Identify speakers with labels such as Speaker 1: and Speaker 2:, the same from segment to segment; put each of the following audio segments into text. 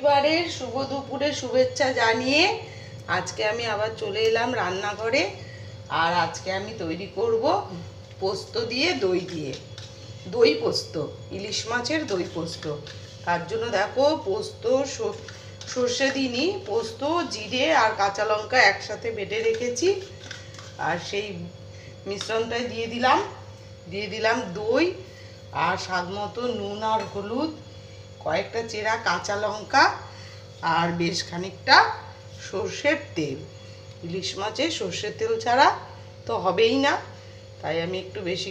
Speaker 1: রবিবারের শুভ দুপুরে শুভেচ্ছা জানিয়ে আজকে আমি আবার চলে এলাম রান্নাঘরে। আর আজকে আমি তৈরি করব পোস্ত দিয়ে দই পোস্ত, ইলিশ মাছের দই পোস্ত। তার জন্য দেখো পোস্ত সর্ষে দিইনি, পোস্ত জিরে আর কাঁচা লঙ্কা একসাথে বেটে রেখেছি। আর সেই মিশ্রণটাই দিয়ে দিলাম দই আর স্বাদ মতো নুন আর হলুদ, কয়েকটা চেরা কাঁচা লঙ্কা আর বেশ খানিকটা সর্ষের তেল। ইলিশ মাছে সর্ষের তেল ছাড়া তো হবেই না, তাই আমি একটু বেশি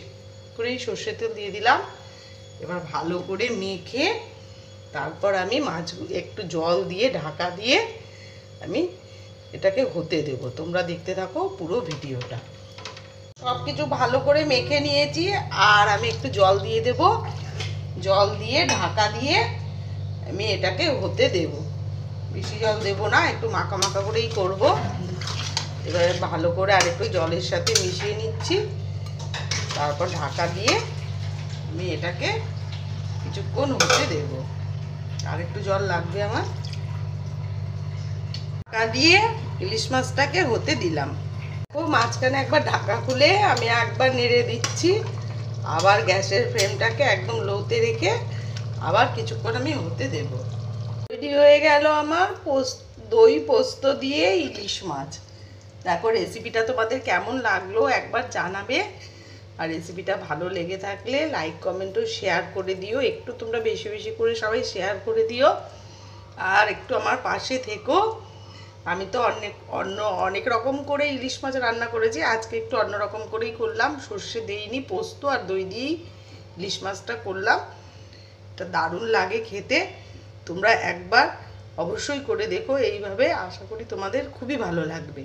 Speaker 1: করেই সর্ষের তেল দিয়ে দিলাম। এবার ভালো করে মেখে তারপর আমি মাছগুলো একটু জল দিয়ে ঢাকা দিয়ে আমি এটাকে হতে দেব। তোমরা দেখতে থাকো পুরো ভিডিওটা। সব কিছু ভালো করে মেখে নিয়েছি আর আমি একটু জল দিয়ে দেব। জল দিয়ে ঢাকা দিয়ে আমি এটাকে হতে দেব, বেশি জল দেব না, একটু মাখা মাখা করেই করব। এবারে ভালো করে আর একটু জলের সাথে মিশিয়ে নিচ্ছি, তারপর ঢাকা দিয়ে আমি এটাকে কিছুক্ষণ হতে দেব। আর একটু জল লাগবে আমার। ঢাকা দিয়ে ইলিশ মাছটাকে হতে দিলাম। ও মাঝখানে একবার ঢাকা খুলে আমি একবার নেড়ে দিচ্ছি, আবার গ্যাসের ফ্লেমটাকে একদম লোতে রেখে আবার কিছুক্ষণ আমি হতে দেব। রেডি হয়ে গেল আমার দই পোস্ত দিয়ে ইলিশ মাছ। দেখো রেসিপিটা তোমাদের কেমন লাগলো একবার জানাবে। আর রেসিপিটা ভালো লেগে থাকলে লাইক কমেন্ট ও শেয়ার করে দিও। একটু তোমরা বেশি বেশি করে সবাই শেয়ার করে দিও আর একটু আমার পাশে থেকো। আমি তো অনেক রকম করে ইলিশ মাছ রান্না করেছি, আজকে একটু অন্য রকম করেই করলাম। সর্ষে দিইনি, পোস্ত আর দই দিয়েই ইলিশ মাছটা করলাম। এটা দারুণ লাগে খেতে, তোমরা একবার অবশ্যই করে দেখো এইভাবে, আশা করি তোমাদের খুবই ভালো লাগবে।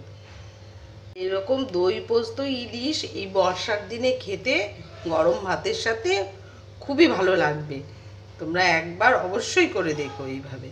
Speaker 1: এরকম দই পোস্ত ইলিশ এই বর্ষার দিনে খেতে গরম ভাতের সাথে খুবই ভালো লাগবে। তোমরা একবার অবশ্যই করে দেখো এইভাবে।